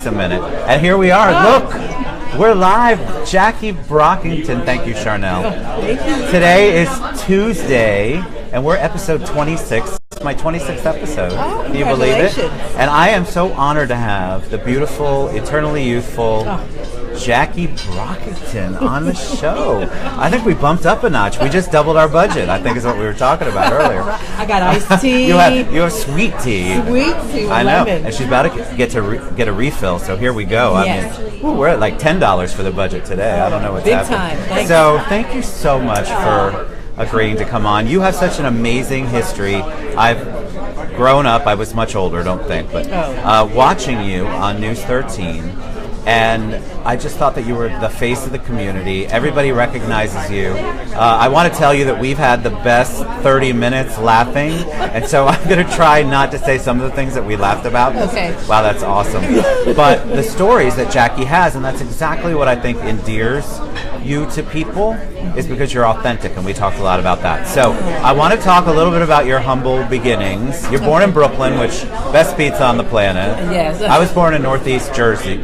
a minute. And here we are. Look, we're live. Jackie Brockington. Thank you, Charnel. Thank you. Today is Tuesday, and we're episode 26. It's my 26th episode. Oh, can you believe it? congratulations. And I am so honored to have the beautiful, eternally youthful Jackie Brockington on the show. I think we bumped up a notch. We just doubled our budget, I think is what we were talking about earlier. I got iced tea. You have sweet tea. Sweet tea with I know, lemon. and she's about to get a refill. So here we go. Yes. I mean, we're at like $10 for the budget today. I don't know what's Big happening. time. Thanks. So thank you so much for agreeing to come on. You have such an amazing history. I've grown up. I was much older, don't think, but watching you on News 13. And I just thought that you were the face of the community. Everybody recognizes you. I want to tell you that we've had the best 30 minutes laughing, and so I'm going to try not to say some of the things that we laughed about. Okay. Wow, that's awesome. But the stories that Jackie has, and that's exactly what I think endears you to people, is because you're authentic, and we talked a lot about that. So I want to talk a little bit about your humble beginnings. You're born in Brooklyn, which best pizza on the planet. Yes. I was born in Northeast Jersey.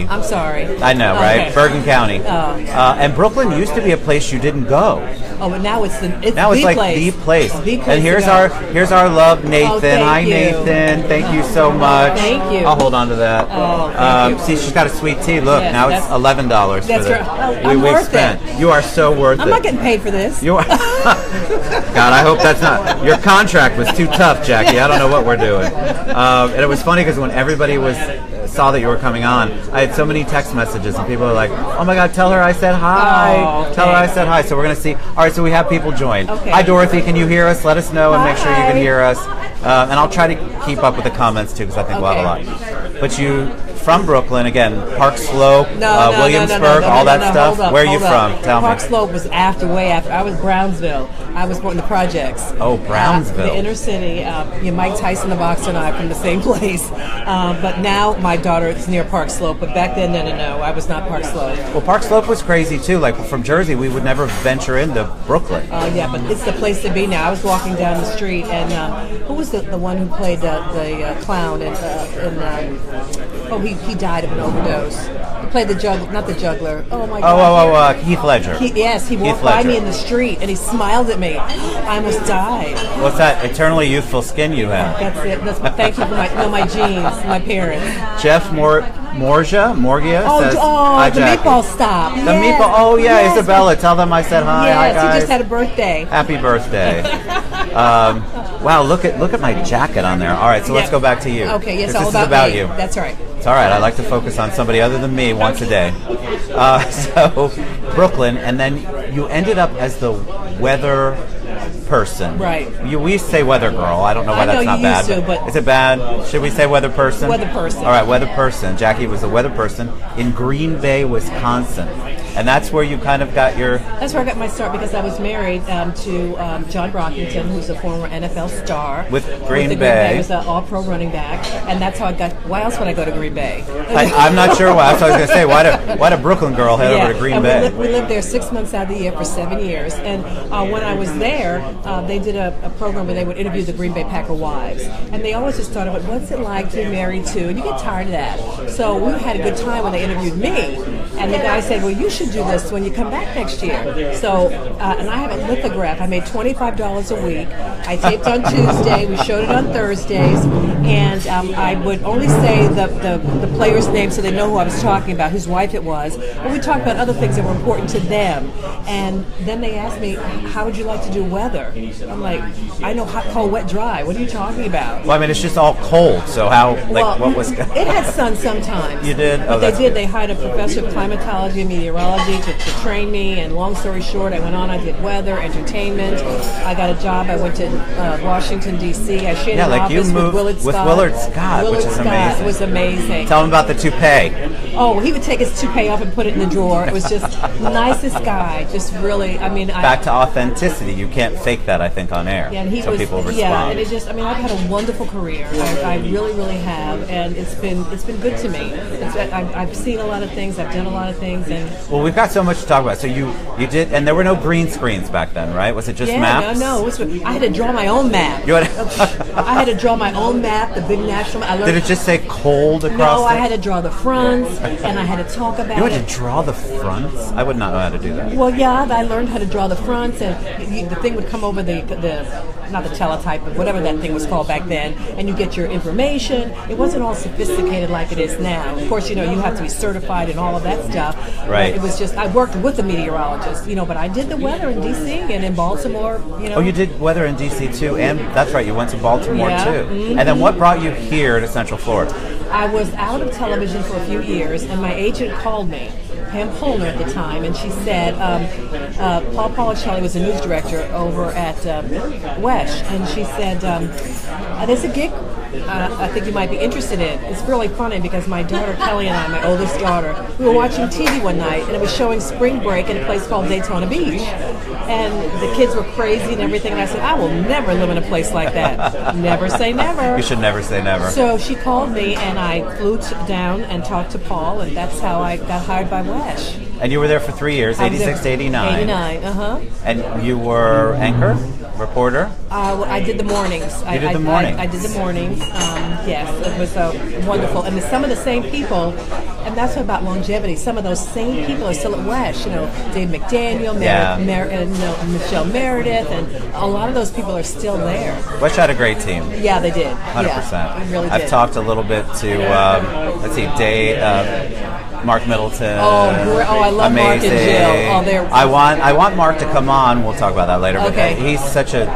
I'm sorry. I know, right? Okay. Bergen County. Oh. And Brooklyn used to be a place you didn't go. Oh, but now it's Now it's the like place. the place. The place And here's to go. here's our love, Nathan. thank Hi, you. Nathan. Thank you so much. Thank you. I'll hold on to that. Oh, thank you. See, she's got a sweet tea. Look, Yes, now it's that's- $11 that's for the right. I'm we've worth spent. it. You are so worth it. I'm not getting paid for this. You are. God, I hope that's not. Your contract was too tough, Jackie. I don't know what we're doing. And it was funny because when everybody saw that you were coming on, I had so many text messages and people were like, "Oh my God, tell her I said hi. Oh, Tell her I thanks. said hi." So we're gonna see. All right, so we have people join. Okay. Hi, Dorothy. Can you hear us? Let us know and make sure you can Hi. hear us. And I'll try to keep up with the comments too because I think we'll have a lot. But you from Brooklyn again, Park Slope, Williamsburg, all that stuff. Hold up, Where are you hold from? up. Tell Park me. Slope was way after. I was Brownsville. I was born in the projects. Oh, Brownsville. The inner city. Mike Tyson, the boxer, and I are from the same place. But now my daughter is near Park Slope. But back then, no, I was not Park Slope. Well, Park Slope was crazy too. Like from Jersey, we would never venture into Brooklyn. Yeah, but it's the place to be now. I was walking down the street, and who was the one who played the clown? He died of an overdose. He played the juggler, not the juggler. Oh my God! Heath Ledger. He walked by me in the street, and he smiled at me. I almost died. What's that eternally youthful skin you have? That's it. Thank you for my genes, my parents. Jeff Morgia says, The "Hi, Jackie." meatball stop. The meatball. Oh yeah, Yes. Isabella. Tell them I said hi. Yes, Hi guys. he just had a birthday. Happy birthday. Wow, look at my jacket on there. All right, so let's go back to you. Okay, yes, 'Cause all this is about me. you. That's right. It's all right. I like to focus on somebody other than me once a day. So Brooklyn, and then you ended up as the weather person. Right. We used to say weather girl. I don't know why I know that's not you bad. used to, but- is it bad? Should we say weather person? Weather person. All right, weather person. Jackie was the weather person in Green Bay, Wisconsin, and that's where you kind of got your. That's where I got my start because I was married to John Brockington, who's a former NFL star. With the Green Bay. He was an all-pro running back, and that's how I got. Why else would I go to Green Bay? I'm not sure why. That's what I was going to say. Why did Brooklyn girl head over to Green and Bay? We lived there 6 months out of the year for 7 years. And when I was there, they did a program where they would interview the Green Bay Packer wives. And they always just started with, what's it like to be married to? And you get tired of that. So we had a good time when they interviewed me. And the guy said, well, you should do this when you come back next year. So, and I have a lithograph. I made $25 a week. I taped on Tuesday. We showed it on Thursdays. And I would only say the player's name so they know who I was talking about, whose wife it was. But we talked about other things that were important to them. And then they asked me, how would you like to do weather? I'm like, I know hot, cold, wet, dry. What are you talking about? Well, I mean, it's just all cold. So what was? It had sun sometimes. You did? But they did. They hired a professor of climatology and meteorology to train me. And long story short, I went on. I did weather, entertainment. I got a job. I went to Washington, D.C. I shared an like you office moved with Willard Scott. which is amazing. It was amazing. Tell them about the toupee. Oh, he would take his toupee off and put it in the drawer. It was just the nicest guy. Just really, I mean, back to authenticity. You can't fake that, I think, on air. Yeah, and he so was. People respond. Yeah, and it just, I mean, I've had a wonderful career. I really, really have, and it's been good to me. I've seen a lot of things. I've done a lot of things, and well, we've got so much to talk about. So you did, and there were no green screens back then, right? Was it just maps? No. I had to draw my own map. I had to draw my own map, the big national map. Did it just say cold across? No, I had to draw the fronts, and I had to talk about it. You had to draw the fronts? I would not know how to do that. Well, yeah, I learned how to draw the fronts, and the thing would come over the not the teletype, but whatever that thing was called back then, and you get your information. It wasn't all sophisticated like it is now. Of course, you have to be certified and all of that stuff. Right. But it was just, I worked with a meteorologist, but I did the weather in D.C. and in Baltimore, Oh, you did weather in D.C. too, and that's right, you went to Baltimore too. Mm-hmm. And then what brought you here to Central Florida? I was out of television for a few years, and my agent called me, Pam Polner at the time, and she said, Paul Policelli was a news director over at WESH, and she said, there's a gig I think you might be interested in. It's really funny because my daughter Kelly and I, my oldest daughter, we were watching TV one night, and it was showing spring break in a place called Daytona Beach. And the kids were crazy and everything, and I said, I will never live in a place like that. Never say never. You should never say never. So she called me, and I flew down and talked to Paul, and that's how I got hired by WESH. And you were there for 3 years, 86 to 89. 89, And you were anchor, reporter? I did the mornings. You did the mornings? I did the mornings. Yes, it was wonderful. And some of the same people, and that's about longevity, some of those same people are still at WESH. Dave McDaniel, Michelle Meredith, and a lot of those people are still there. WESH had a great team. Yeah, they did. 100%. Yeah, really did. I've talked a little bit to, let's see, Mark Middleton. I love amazing. Mark and Jill. I want Mark to come on. We'll talk about that later. Okay. But he's such a.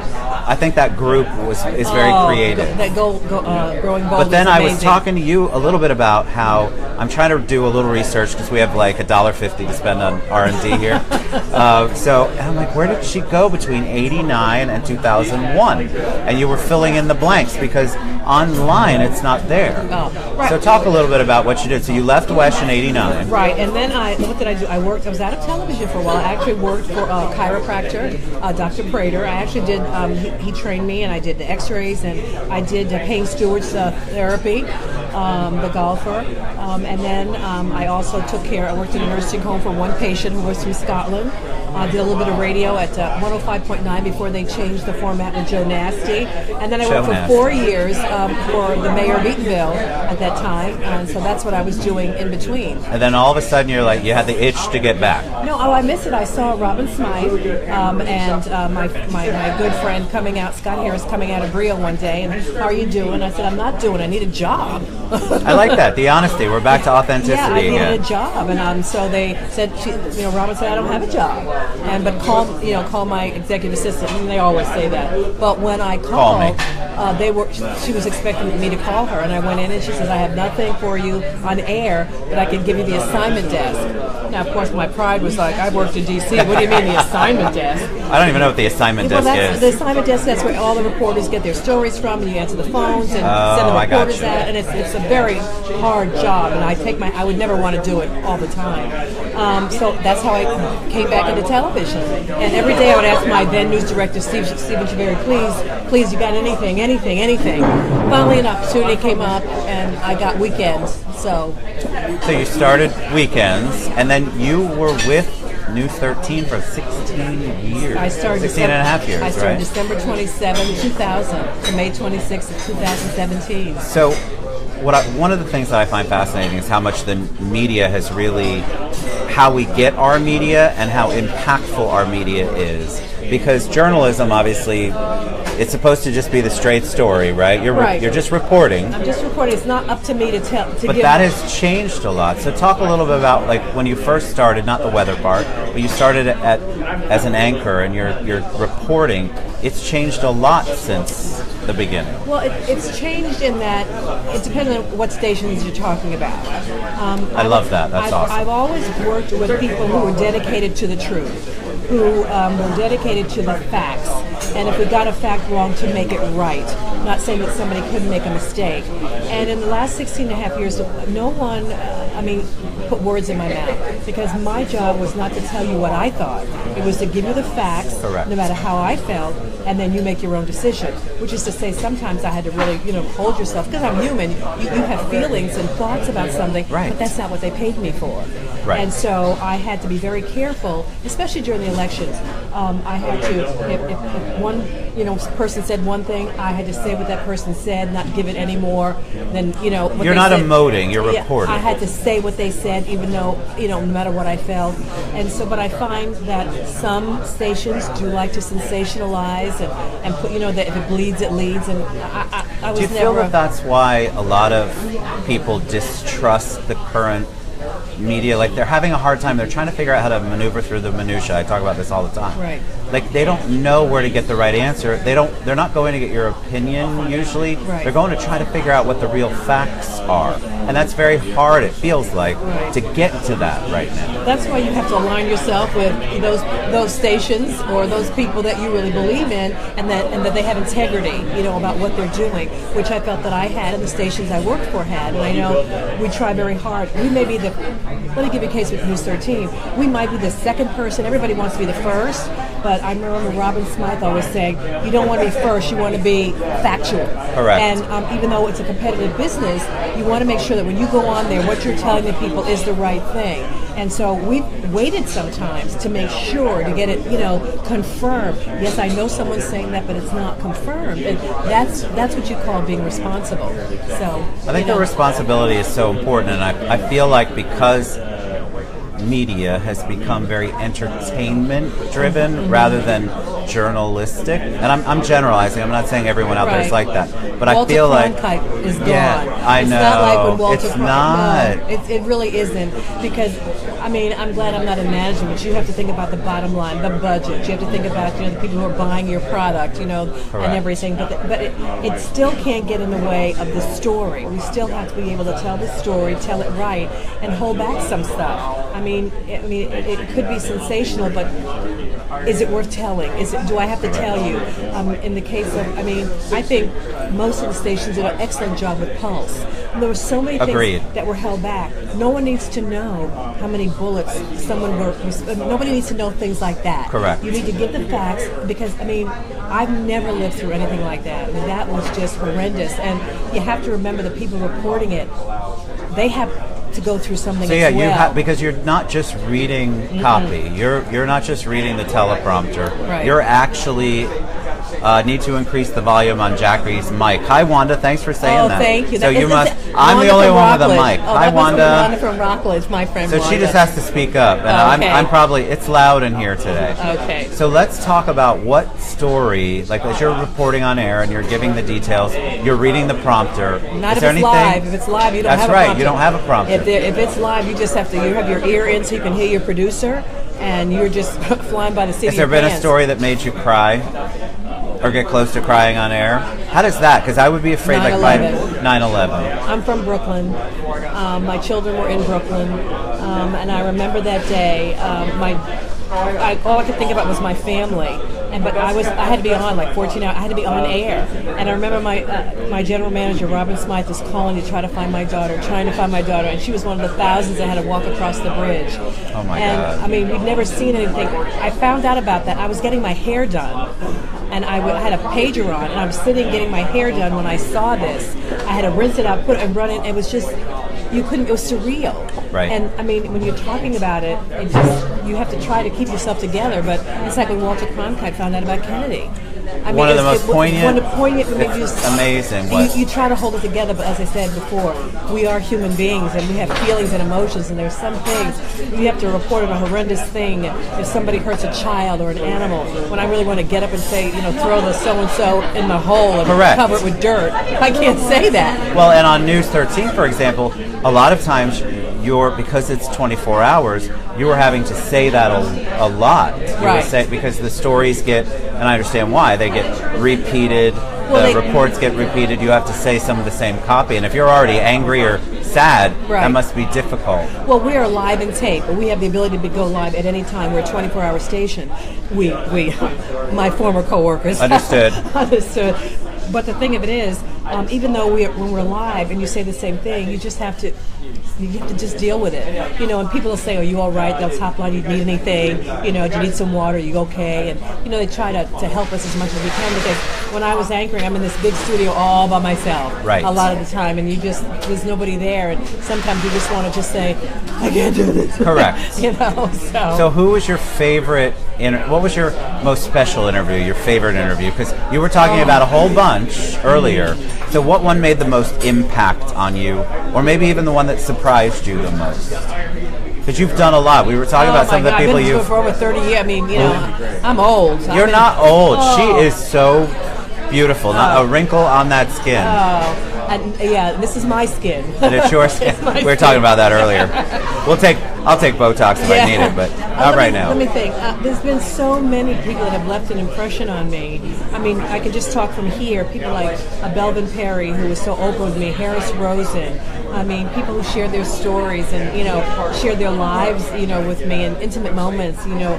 I think that group is very creative. That growing bold. But then is I amazing. was talking to you a little bit about how I'm trying to do a little research because we have like $1.50 to spend on R&D here. So and I'm like, where did she go between '89 and 2001? And you were filling in the blanks because online it's not there. Oh, right. So talk a little bit about what you did. So you left WESH in '89. Right, and then what did I do? I was out of television for a while. I actually worked for a chiropractor, Dr. Prater. I actually did, he trained me, and I did the x-rays, and I did Payne Stewart's therapy, the golfer. And then I also I worked in a nursing home for one patient who was from Scotland. I did a little bit of radio at 105.9 before they changed the format with Joe Nasty. And then I worked for 4 years for the mayor of Eatonville at that time. And so that's what I was doing in between. And then all of a sudden you're like, you had the itch to get back. No, I missed it. I saw Robin Smythe and my good friend coming out, Scott Harris, coming out of Brio one day. And how are you doing? I said, I'm not doing. I need a job. I like that. The honesty. We're back to authenticity again. Yeah, I needed again. a job, and so they said, Robin said, I don't have a job, but call my executive assistant, and they always say that. But when I called, she was expecting me to call her, and I went in, and she says, I have nothing for you on air, but I can give you the assignment desk. Now, of course, my pride was like, I worked in D.C. What do you mean the assignment desk? I don't even know what the assignment desk is. The assignment desk, that's where all the reporters get their stories from, and you answer the phones and send the reporters out, and it's a very hard job, and I would never want to do it all the time. So that's how I came back into television. And every day I would ask my then news director, Stephen Chaveri, please, you got anything. Finally, an opportunity came up, and I got weekends. So you started weekends, and then you were with News 13 for 16 years. I started 16 and a half years, I started right? December 27, 2000 to May 26 of 2017. So one of the things that I find fascinating is how much the media has really, how we get our media and how impactful our media is. Because journalism, obviously, it's supposed to just be the straight story, right? You're just reporting. I'm just reporting. It's not up to me to tell. But that has changed a lot. So talk a little bit about like when you first started, not the weather part, but you started as an anchor and you're reporting. It's changed a lot since the beginning. Well, it's changed in that it depends on what stations you're talking about. I love that. That's awesome. I've always worked with people who were dedicated to the truth, who were dedicated to the facts, and if we got a fact wrong, to make it right. Not saying that somebody couldn't make a mistake. And in the last 16 and a half years, no one, put words in my mouth, because my job was not to tell you what I thought. It was to give you the facts, Correct. no matter how I felt, and then you make your own decision. Which is to say, sometimes I had to really, hold yourself, because I'm human. You have feelings and thoughts about something, right. but that's not what they paid me for. Right. And so I had to be very careful, especially during the elections. I had to, if one person said one thing, I had to say what that person said, not give it any more than what You're they not said. emoting, you're Yeah, reporting. I had to say what they said, even though no matter what I felt. And so, but I find that some stations do like to sensationalize and put that if it bleeds, it leads. And I was Do you never. feel that that's why a lot of people distrust the current media? Like, they're having a hard time. They're trying to figure out how to maneuver through the minutia. I talk about this all the time. Right. Like, they don't know where to get the right answer. They're not going to get your opinion usually. Right. They're going to try to figure out what the real facts are. And that's very hard, it feels like, Right. to get to that right now. That's why you have to align yourself with those stations or those people that you really believe in, and that they have integrity, about what they're doing, which I felt that I had, and the stations I worked for had. And I know we try very hard. We may be let me give you a case with News 13. We might be the second person. Everybody wants to be the first, but I remember Robin Smythe always saying, you don't want to be first, you want to be factual. Correct. And even though it's a competitive business, you want to make sure that when you go on there, what you're telling the people is the right thing. And so we've waited sometimes to make sure to get it, confirmed. Yes, I know someone's saying that, but it's not confirmed. And that's what you call being responsible. So I think the responsibility is so important, and I feel like because media has become very entertainment driven rather than journalistic, and I'm generalizing. I'm not saying everyone out there is like that, but Walter I feel like Cronkite is gone. Yeah, I it's know. Not like when Walter It's not. No, it really isn't, because I'm glad I'm not in management, but you have to think about the bottom line, the budget. You have to think about the people who are buying your product, and everything. But it still can't get in the way of the story. We still have to be able to tell the story, tell it right, and hold back some stuff. It could be sensational, but is it worth telling? Do I have to tell you? In the case of, I think most of the stations did an excellent job with Pulse. And there were so many Agreed. things that were held back. No one needs to know how many bullets someone were. Nobody needs to know things like that. Correct. You need to give the facts, because I've never lived through anything like that. That was just horrendous. And you have to remember the people reporting it, they have to go through something as well. Because you're not just reading copy. You're not just reading the teleprompter. Right. You're actually need to increase the volume on Jackie's mic. Hi, Wanda. Thanks for saying that. Oh, thank you. So you must. I'm Wanda the only from one with a Rockledge. mic. Oh, Hi, that must be Wanda. Wanda from Rockledge, my friend. So Wanda. she just has to speak up, and Okay. I'm probably. It's loud in here today. Okay. So let's talk about what story, like as you're reporting on air and you're giving the details, you're reading the prompter. Not Is if there it's anything? live. If it's live, you don't That's have a right. prompter. You don't have a prompter. If it's live, you just have to. You have your ear in so you can hear your producer, and you're just flying by the seat of Has there your been a pants. story that made you cry or get close to crying on air? How does that? Because I would be afraid, like by 9/11. I'm from Brooklyn. My children were in Brooklyn, and I remember that day. All I could think about was my family, but I had to be on like 14 hours. I had to be on air, and I remember my general manager Robin Smythe was calling to try to find my daughter, and she was one of the thousands that had to walk across the bridge. Oh my God! God! We'd never seen anything. I found out about that. I was getting my hair done, and I had a pager on, and I was sitting getting my hair done when I saw this. I had to rinse it out, put it, and run it. It was just. It was surreal. Right. And when you're talking about it, you have to try to keep yourself together. But it's like when Walter Cronkite found out about Kennedy. One of the most poignant. It's amazing. You try to hold it together, but as I said before, we are human beings and we have feelings and emotions. And there's some things you have to report on a horrendous thing if somebody hurts a child or an animal. When I really want to get up and say, throw the so and so in the hole and Correct. cover it with dirt, I can't say that. Well, and on News 13, for example, a lot of times because it's 24 hours, you were having to say that a lot. Right. Because the stories get, and I understand why, they get repeated the reports get repeated, you have to say some of the same copy. And if you're already angry or sad, that must be difficult. Well, we are live in tape, but we have the ability to go live at any time. We're a 24-hour station. We, my former coworkers. Understood. Understood. But the thing of it is, even though when we're live and you say the same thing, you have to just deal with it. You know, and people will say, "Are you all right?" They'll top line, "Do you need anything? You know, do you need some water? Are you okay?" And, you know, they try to help us as much as we can, because when I was anchoring, I'm in this big studio all by myself a lot of the time, and there's nobody there, and sometimes you just want to just say, "I can't do this." Correct. You know, So who was your favorite, what was your most special interview, your favorite interview? Because you were talking about a whole bunch earlier. So what one made the most impact on you, or maybe even the one that surprised you the most? Because you've done a lot. We were talking about some of the people I've been for over 30 years. I mean, you know, I'm old. You're not old. She is so beautiful. Not a wrinkle on that skin. And this is my skin. And it's your skin. We were talking about that earlier. I'll take Botox if I need it, but not right now. Let me think. There's been so many people that have left an impression on me. I mean, I can just talk from here. People like Belvin Perry, who was so open with me, Harris Rosen. I mean, people who shared their stories and, you know, shared their lives, you know, with me, and intimate moments, you know,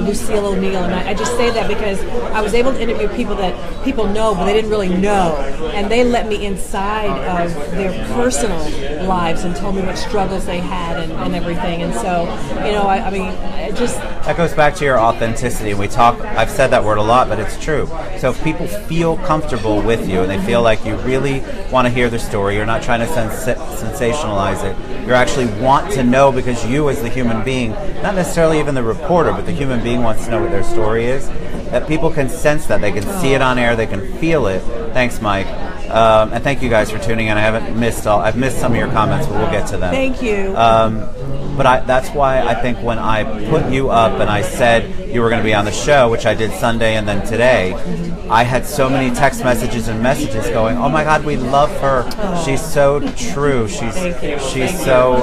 Lucille O'Neill. And I just say that because I was able to interview people that people know, but they didn't really know. And they let me inside of their personal lives and told me what struggles they had and everything. And so, you know, I mean, it just... That goes back to your authenticity. I've said that word a lot, but it's true. So if people feel comfortable with you and they feel like you really want to hear their story, you're not trying to sensationalize it, you actually want to know, because you as the human being, not necessarily even the reporter, but the human being wants to know what their story is, that people can sense that. They can see it on air, they can feel it. Thanks, Mike. And thank you guys for tuning in. I've missed some of your comments, but we'll get to them. Thank you. But that's why I think when I put you up and I said you were going to be on the show, which I did Sunday and then today, I had so many text messages and messages going, "Oh my God, we love her. She's so true. She's so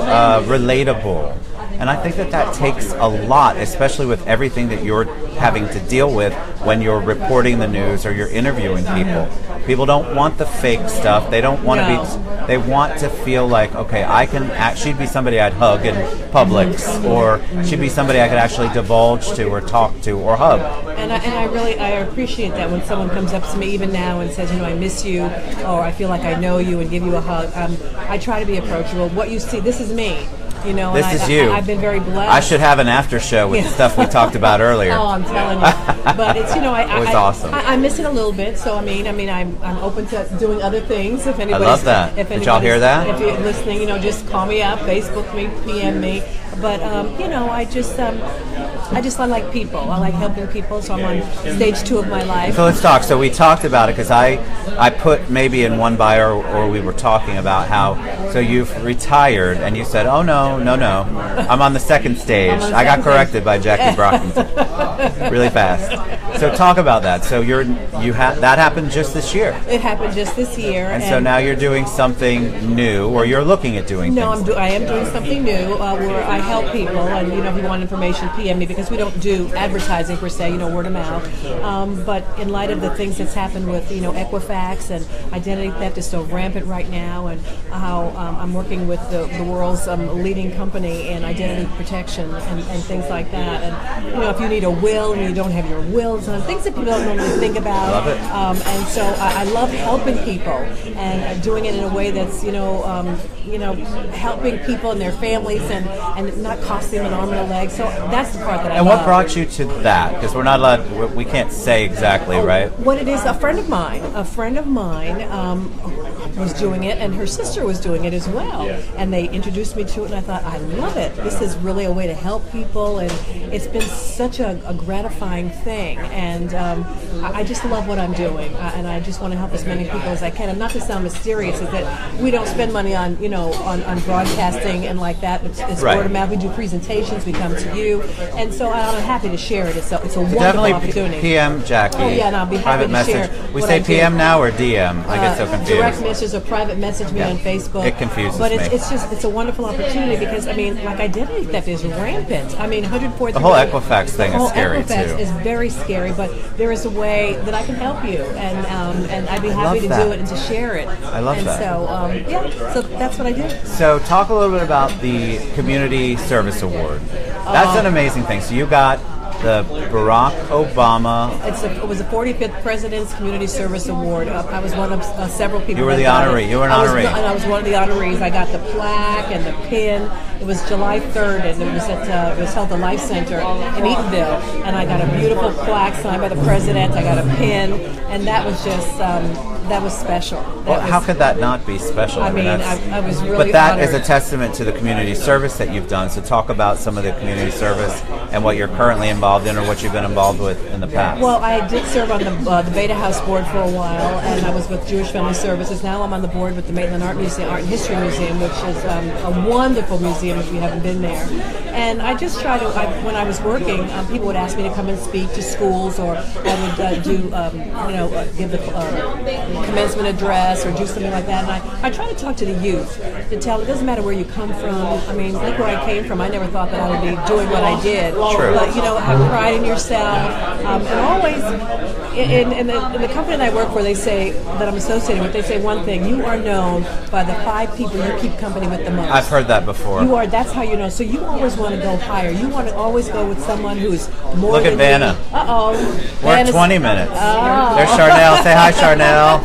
relatable." And I think that takes a lot, especially with everything that you're having to deal with when you're reporting the news or you're interviewing people. People don't want the fake stuff. They don't want to be. They want to feel like, okay, she'd be somebody I'd hug in Publix, or she'd be somebody I could actually divulge to or talk to or hug. And I appreciate that when someone comes up to me even now and says, you know, "I miss you," or "I feel like I know you," and give you a hug. I try to be approachable. What you see, this is me. You know, this is you. I've been very blessed. I should have an after show with the stuff we talked about earlier. Oh, I'm telling you. But it's, you know, it was awesome. I miss it a little bit. So I'm open to doing other things. If anybody's, I love that. Did y'all hear that? If you're listening, you know, just call me up, Facebook me, PM me. But you know, I like people. I like helping people. So I'm on stage 2 of my life. So let's talk. So we talked about it because I put maybe in one bio, or we were talking about how. So you've retired, and you said, "Oh no, I'm on the second stage." I got corrected by Jackie Brockington really fast. So talk about that. So that happened just this year. It happened just this year. And so now you're doing something new, or you're looking at doing things. I am doing something new where I help people, and, you know, if you want information, PM me, because we don't do advertising per se, you know, word of mouth. But in light of the things that's happened with, you know, Equifax and identity theft is so rampant right now, and how I'm working with the world's leading company in identity protection and things like that. And, you know, if you need a will and you don't have your will, things that people don't normally think about. Love it. And so I love helping people and doing it in a way that's, helping people and their families and not costing them an arm and a leg. So that's the part that I love. And what brought you to that? Because we're not allowed, we can't say exactly, right? What it is, a friend of mine was doing it, and her sister was doing it as well. And they introduced me to it, and I thought, I love it. This is really a way to help people, and it's been such a gratifying thing. And I just love what I'm doing, and I just want to help as many people as I can. And not to sound mysterious, is that we don't spend money on broadcasting and like that. It's right. Word of mouth. We do presentations. We come to you, and so I'm happy to share it. It's a wonderful definitely opportunity. PM Jackie. Oh yeah, and I'll be happy to message. share. We say PM now or DM? I get so confused. Direct message or private message me on Facebook. It confuses me. But it's a wonderful opportunity because identity theft is rampant. 104. The whole Equifax thing is scary too. Equifax is very scary story, but there is a way that I can help you, and I'd be happy to do it and to share it. I love that. So, so that's what I do. So talk a little bit about the Community Service Award. That's an amazing thing. So you got the Barack Obama. It was the 45th President's Community Service Award. I was one of several people. You were the honoree. You were an honoree. I was one of the honorees. I got the plaque and the pin. It was July 3rd, and it was held at the Life Center in Eatonville. And I got a beautiful plaque signed by the president. I got a pin, and that was just that was special. How could that not be special? I mean, I was really. But that honored. is a testament to the community service that you've done. So talk about some of the community service and what you're currently involved in, or what you've been involved with in the past. Well, I did serve on the Beta House board for a while, and I was with Jewish Family Services. Now I'm on the board with the Maitland Art and History Museum, which is a wonderful museum if you haven't been there. And I just try to, when I was working, people would ask me to come and speak to schools, or I would give the commencement address or do something like that. And I try to talk to the youth, to tell them it doesn't matter where you come from. I mean, look where I came from. I never thought that I would be doing what I did. True. But, have pride in yourself. And always, in the company that I work for, they say, that I'm associated with, they say one thing: you are known by the 5 people you keep company with the most. I've heard that before. You are. That's how you know. So you always want to go higher. You want to always go with someone who's more. Look at Vanna. We're at 20 minutes. Oh. There's Charnel. Say hi, Charnel.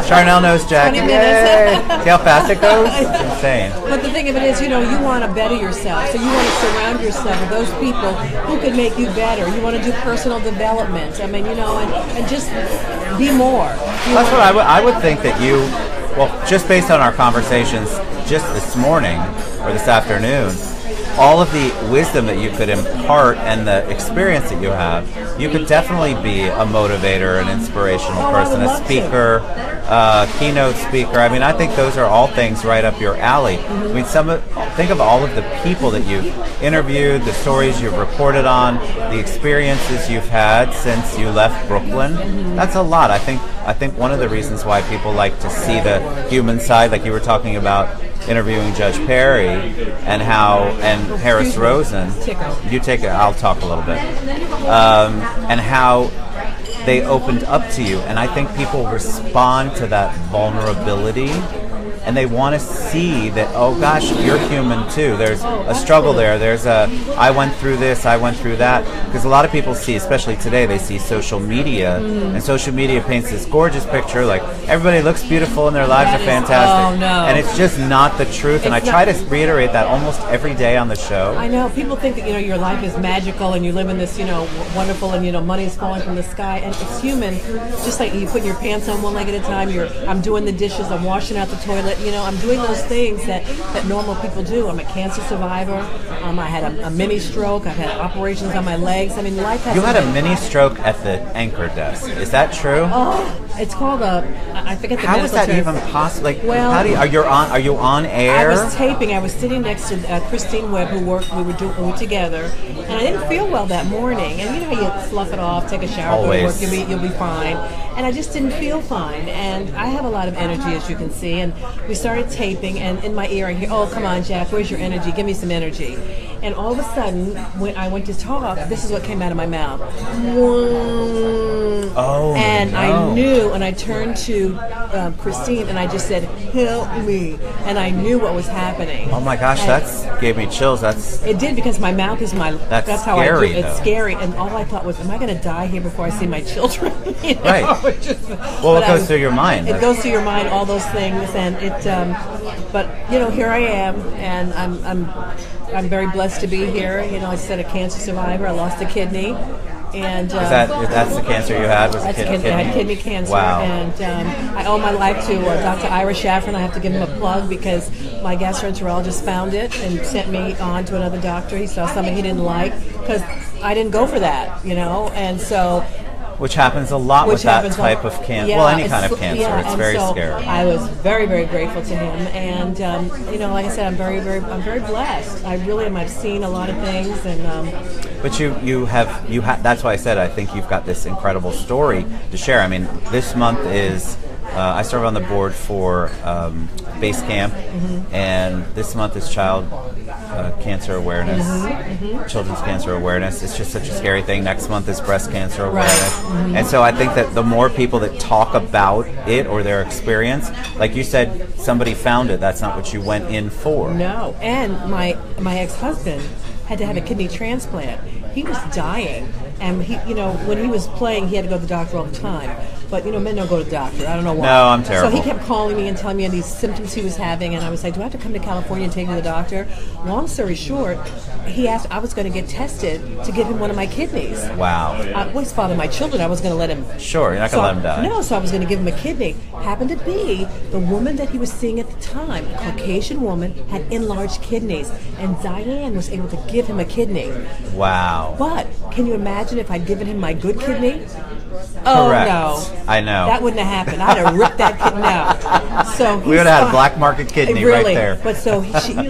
Charnel knows Jackie. 20 minutes. See how fast it goes? It's insane. But the thing of it is, you want to better yourself. So you want to surround yourself with those people who can make you better. You want to do personal development. I mean, and just be more. That's what I would think that you, well, just based on our conversations just this morning or this afternoon, all of the wisdom that you could impart and the experience that you have, you could definitely be a motivator, an inspirational person, a speaker, keynote speaker. I mean, I think those are all things right up your alley. I mean, think of all of the people that you've interviewed, the stories you've reported on, the experiences you've had since you left Brooklyn. That's a lot. I think one of the reasons why people like to see the human side, like you were talking about interviewing Judge Perry and Harris Rosen. You take it. I'll talk a little bit. And how they opened up to you, and I think people respond to that vulnerability, and they want to see that, oh gosh, you're human too. There's a struggle there. There's I went through this, I went through that. Because a lot of people see, especially today, they see social media, and social media paints this gorgeous picture, like everybody looks beautiful and their lives are fantastic. Oh, no. And it's just not the truth. And I try to reiterate that almost every day on the show. I know. People think that, your life is magical and you live in this, wonderful, and, money is falling from the sky. And it's human. Just like you putting your pants on one leg at a time, I'm doing the dishes, I'm washing out the toilet. I'm doing those things that normal people do. I'm a cancer survivor. I had a mini stroke. I've had operations on my legs. I mean, life has. You had a mini stroke at the anchor desk. Is that true? Oh, it's called I forget the. How is that term. even possible? Like, well, are you on air? I was taping. I was sitting next to Christine Webb, who worked. We were together, and I didn't feel well that morning. And how you slough it off, take a shower, go to work, you'll be fine. And I just didn't feel fine. And I have a lot of energy, as you can see. And we started taping, and in my ear I hear, "Oh, come on, Jack, where's your energy? Give me some energy." And all of a sudden, when I went to talk, this is what came out of my mouth. Oh, and no. I knew, and I turned to Christine, and I just said, "Help me!" And I knew what was happening. Oh my gosh, that gave me chills. It did, because my mouth is that's how I do it. It's though. Scary, and all I thought was, "Am I going to die here before I see my children?" Right. Well, it goes through your mind. It goes through your mind, all those things, and it. But here I am, and I'm very blessed to be here. I said, a cancer survivor. I lost a kidney. And that's the cancer you had? Was kidney? I had kidney cancer. Wow. And I owe my life to Dr. Ira Shaffron. I have to give him a plug, because my gastroenterologist found it and sent me on to another doctor. He saw something he didn't like, because I didn't go for that, and so. Which happens a lot with that type of cancer. Yeah, well, any kind of cancer. It's very scary. I was very, very grateful to him, and like I said, I'm very blessed. I really am. I've seen a lot of things, and. But you have. That's why I said I think you've got this incredible story to share. I mean, this month is I serve on the board for Base Camp, and this month is Child Cancer Awareness, Children's Cancer Awareness. It's just such a scary thing. Next month is Breast Cancer Awareness. And so I think that the more people that talk about it or their experience, like you said, somebody found it. That's not what you went in for. No. And my ex-husband had to have a kidney transplant. He was dying. And he, when he was playing, he had to go to the doctor all the time. But, men don't go to the doctor. I don't know why. No, I'm terrible. So he kept calling me and telling me these symptoms he was having. And I was like, do I have to come to California and take him to the doctor? Long story short, he asked I was going to get tested to give him one of my kidneys. Wow. He's father of my children. I was going to let him. Sure, you're not going to let him die. No, so I was going to give him a kidney. Happened to be the woman that he was seeing at the time, a Caucasian woman, had enlarged kidneys. And Diane was able to give him a kidney. Wow. But can you imagine if I'd given him my good kidney? Oh, correct. No. I know. That wouldn't have happened. I'd have ripped that kidney out. So we would have had a black market kidney really, right there. But so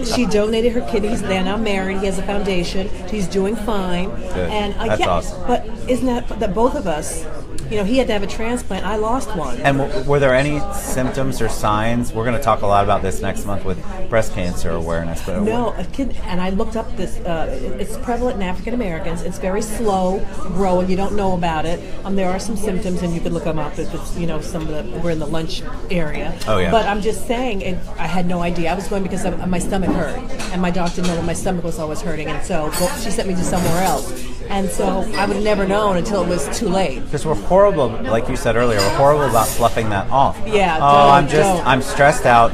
she donated her kidneys. They're now married. He has a foundation. He's doing fine. Good. And that's awesome. But isn't that both of us? He had to have a transplant. I lost one. And were there any symptoms or signs? We're going to talk a lot about this next month with breast cancer awareness. But no, a kid. And I looked up this. It's prevalent in African Americans. It's very slow growing. You don't know about it. There are some symptoms, and you could look them up if it's some of the. We're in the lunch area. Oh yeah. But I'm just saying, I had no idea. I was going because my stomach hurt, and my doctor knew that my stomach was always hurting, and so she sent me to somewhere else. And so I would have never known until it was too late. Because we're horrible, like you said earlier, we're horrible about fluffing that off. Yeah. I'm stressed out.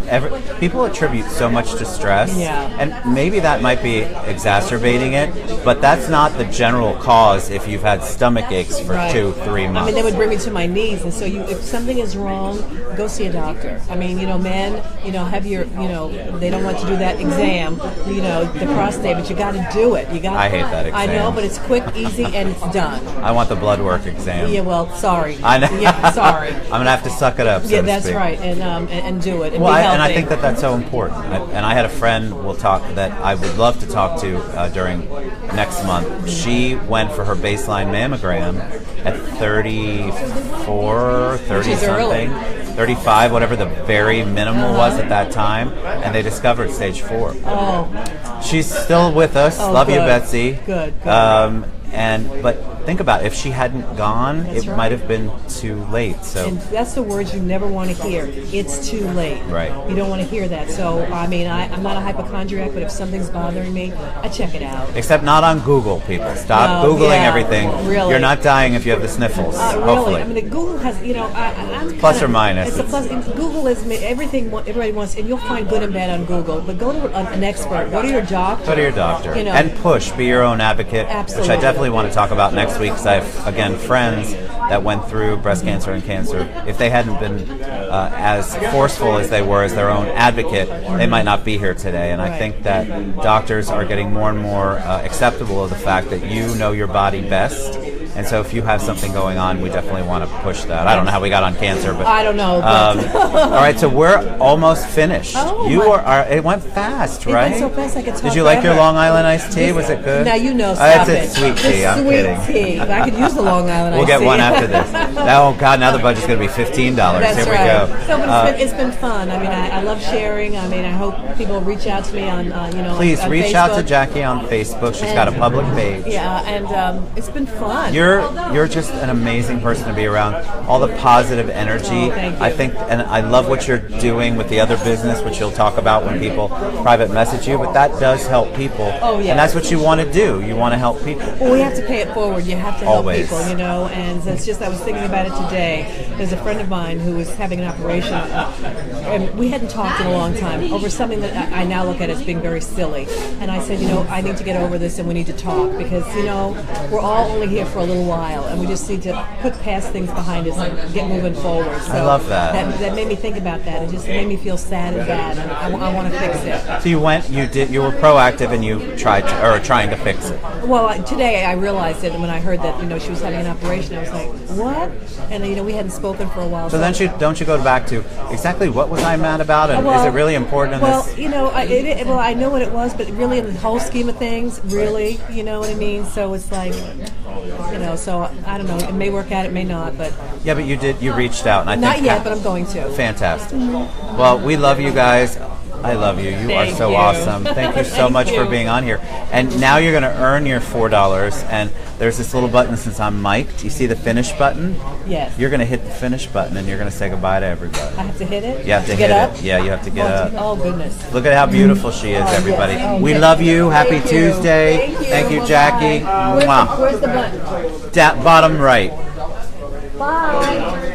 People attribute so much to stress. Yeah. And maybe that might be exacerbating it, but that's not the general cause if you've had stomach aches for 2-3 months. They would bring me to my knees, and so if something is wrong, go see a doctor. Men, have your, they don't want to do that exam, the prostate, but you got to do it. I hate that exam. I know, but it's quick, easy, and it's done. I want the blood work exam. Yeah, well, sorry. I know. Yeah, sorry. I'm going to have to suck it up, so yeah, to that's speak. right, and do it, and well, be healthy. And I think that's so important. And I had a friend that I would love to talk to during next month. She went for her baseline mammogram at 34, 30-something. 35, whatever the very minimal was at that time, and they discovered stage 4. Oh. She's still with us. Love good. you, Betsy. Good. But think about it. If she hadn't gone, That's it right. might have been too late. So And that's the words you never want to hear. It's too late. Right. You don't want to hear that. So, I'm not a hypochondriac, but if something's bothering me, I check it out. Except not on Google, people. Stop Googling everything. Really. You're not dying if you have the sniffles. Hopefully. Really. Google has, I'm Plus or minus. It's a plus. Google is everything everybody wants, and you'll find good and bad on Google. But go to an expert. Go to your doctor. Go to your doctor. And push. Be your own advocate. Absolutely. Which I definitely want to talk about next week, because I have, again, friends that went through breast cancer and cancer. If they hadn't been as forceful as they were as their own advocate, they might not be here today. And I think that doctors are getting more and more acceptable of the fact that you know your body best. And so if you have something going on, we definitely want to push that. I don't know how we got on cancer, but I don't know. all right, so we're almost finished. It went fast, right? It went so fast I could talk Did you like your forever. Long Island iced tea? Was it good? Now you know, stop it's a sweet tea. The I'm sweet kidding. tea. I could use the Long Island We'll iced get tea. one after this. Now, now the budget's going to be $15. That's Here we right. go. So, but it's been fun. I love sharing. I hope people reach out to me on Please on reach Facebook. out to Jackie on Facebook. She's got a public page. Yeah, and it's been fun. You're just an amazing person to be around. All the positive energy. Thank you. I think, and I love what you're doing with the other business, which you'll talk about when people private message you. But that does help people. Oh, yeah. And that's what you want to do. You want to help people. Well, we have to pay it forward. You have to help Always. people, and it's just, I was thinking about it today. There's a friend of mine who was having an operation, and we hadn't talked in a long time over something that I now look at as being very silly. And I said, I need to get over this, and we need to talk, because, we're all only here for a little while, and we just need to put past things behind us and get moving forward. So I love that. That made me think about that. It just made me feel sad and bad, and I want to fix it. So you were proactive, and you trying to fix it. Well, today I realized it, and when I heard that she was having an operation, I was like, what? And we hadn't spoken for a while. So then don't you go back to exactly what was I mad about, and is it really important in this? I know what it was, but really in the whole scheme of things, really, you know what I mean? So it's like, know. So I don't know. It may work out, it may not, but Yeah, but you reached out, and I not think yet. But I'm going to. fantastic. Well, we love you guys. I love you. You are Thank so you. awesome. Thank you so much for you. being on here. And now you're going to earn your $4. And there's this little button since I'm mic'd. You see the finish button? Yes. You're going to hit the finish button, and you're going to say goodbye to everybody. I have to hit it. You have to get hit up. it. Yeah, you have to get up. Oh goodness. Look at how beautiful she is, everybody. yes. We Thank love you. you. Happy Thank you. Tuesday. Thank you. Jackie. Bye. Mwah. Where's the button? Bottom right. Bye.